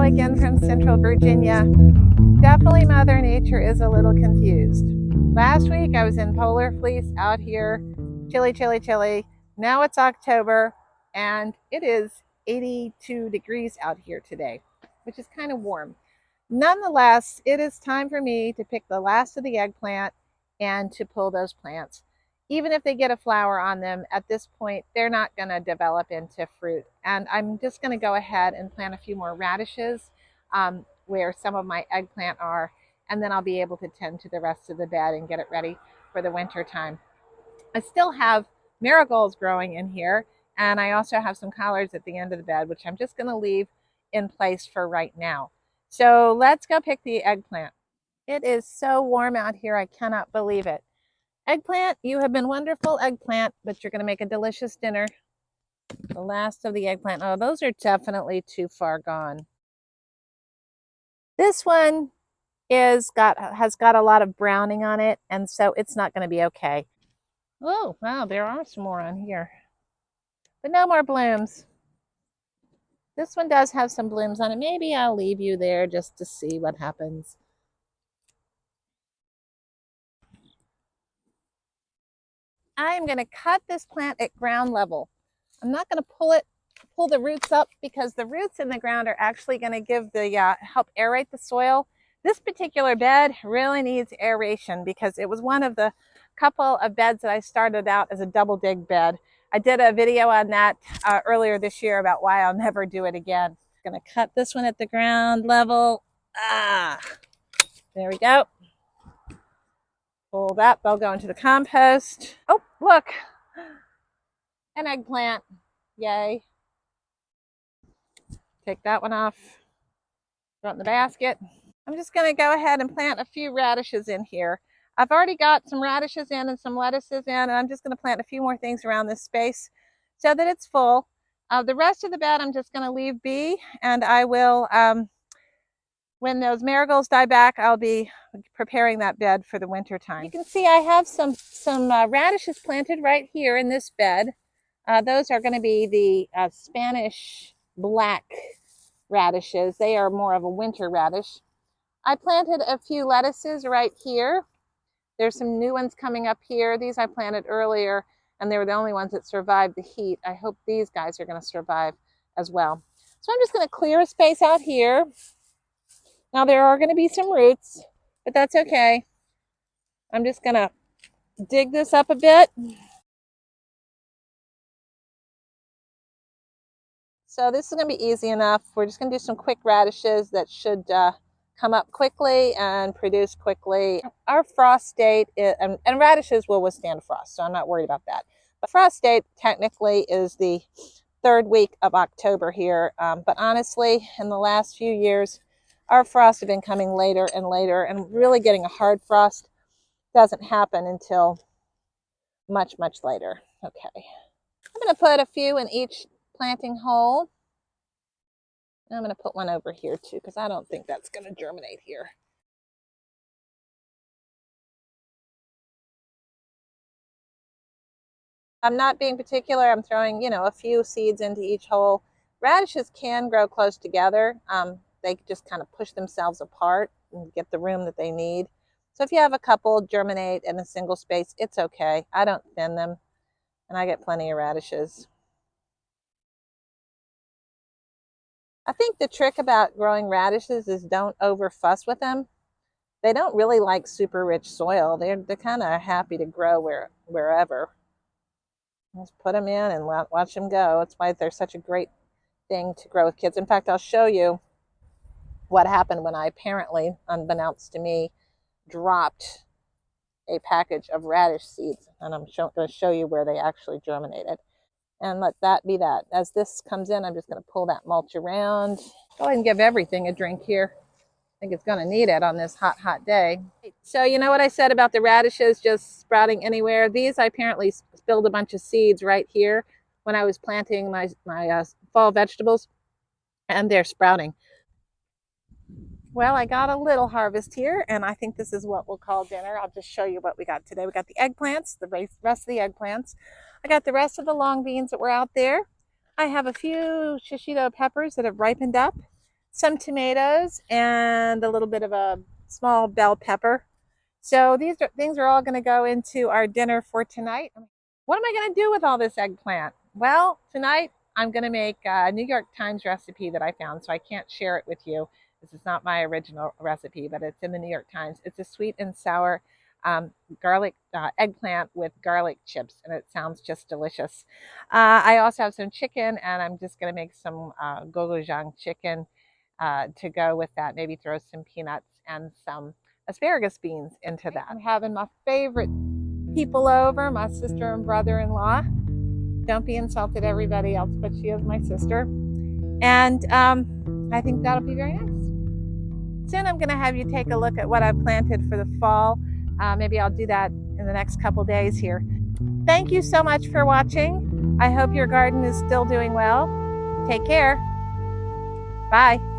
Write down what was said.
again from Central Virginia. Definitely Mother Nature is a little confused. Last week I was in polar fleece out here, chilly, chilly, chilly. Now it's October and it is 82 degrees out here today, which is kind of warm. Nonetheless, it is time for me to pick the last of the eggplant and to pull those plants. Even if they get a flower on them, at this point, they're not going to develop into fruit. And I'm just going to go ahead and plant a few more radishes where some of my eggplant are, and then I'll be able to tend to the rest of the bed and get it ready for the winter time. I still have marigolds growing in here, and I also have some collards at the end of the bed, which I'm just going to leave in place for right now. So let's go pick the eggplant. It is so warm out here, I cannot believe it. Eggplant, you have been wonderful, eggplant, but you're going to make a delicious dinner. The last of the eggplant. Oh, those are definitely too far gone. This one has got a lot of browning on it, and so it's not going to be okay. Oh, wow, there are some more on here. But no more blooms. This one does have some blooms on it. Maybe I'll leave you there just to see what happens. I'm going to cut this plant at ground level. I'm not going to pull the roots up because the roots in the ground are actually going to give the help aerate the soil. This particular bed really needs aeration because it was one of the couple of beds that I started out as a double dig bed. I did a video on that earlier this year about why I'll never do it again. I'm going to cut this one at the ground level. There we go. Pull that, they'll go into the compost. Oh, look, an eggplant. Yay. Take that one off, throw it in the basket. I'm just going to go ahead and plant a few radishes in here. I've already got some radishes in and some lettuces in, and I'm just going to plant a few more things around this space so that it's full. The rest of the bed I'm just going to leave be, and I will, when those marigolds die back, I'll be preparing that bed for the winter time. You can see I have some radishes planted right here in this bed. Those are going to be the Spanish black radishes. They are more of a winter radish. I planted a few lettuces right here. There's some new ones coming up here. These I planted earlier, and they were the only ones that survived the heat. I hope these guys are going to survive as well. So I'm just going to clear a space out here. Now there are going to be some roots, but that's okay. I'm just going to dig this up a bit. So this is going to be easy enough. We're just going to do some quick radishes that should come up quickly and produce quickly. Our frost date, and radishes will withstand frost, so I'm not worried about that. But frost date technically is the 3rd week of October here. But honestly, in the last few years, our frosts have been coming later and later, and really getting a hard frost doesn't happen until much, much later. Okay. I'm going to put a few in each planting hole. I'm going to put one over here too because I don't think that's going to germinate here. I'm not being particular. I'm throwing, a few seeds into each hole. Radishes can grow close together. They just kind of push themselves apart and get the room that they need. So if you have a couple germinate in a single space, it's okay. I don't thin them, and I get plenty of radishes. I think the trick about growing radishes is don't over fuss with them. They don't really like super rich soil. They're kind of happy to grow wherever. Just put them in and watch them go. That's why they're such a great thing to grow with kids. In fact, I'll show you what happened when I apparently, unbeknownst to me, dropped a package of radish seeds. And I'm going to show you where they actually germinated. And let that be that. As this comes in, I'm just going to pull that mulch around. Go ahead and give everything a drink here. I think it's going to need it on this hot, hot day. So you know what I said about the radishes just sprouting anywhere? These, I apparently spilled a bunch of seeds right here when I was planting my fall vegetables, and they're sprouting. Well, I got a little harvest here, and I think this is what we'll call dinner. I'll just show you what we got today. We got the eggplants, the rest of the eggplants. I got the rest of the long beans that were out there. I have a few shishito peppers that have ripened up. some tomatoes, and a little bit of a small bell pepper. So these things are all going to go into our dinner for tonight. What am I going to do with all this eggplant? Well, tonight I'm going to make a New York Times recipe that I found, so I can't share it with you. This is not my original recipe, but it's in the New York Times. It's a sweet and sour garlic eggplant with garlic chips, and it sounds just delicious. I also have some chicken, and I'm just going to make some gochujang chicken to go with that. Maybe throw some peanuts and some asparagus beans into that. I'm having my favorite people over, my sister and brother-in-law. Don't be insulted, everybody else, but she is my sister. And I think that'll be very nice. Soon I'm going to have you take a look at what I've planted for the fall. Maybe I'll do that in the next couple days here. Thank you so much for watching. I hope your garden is still doing well. Take care. Bye.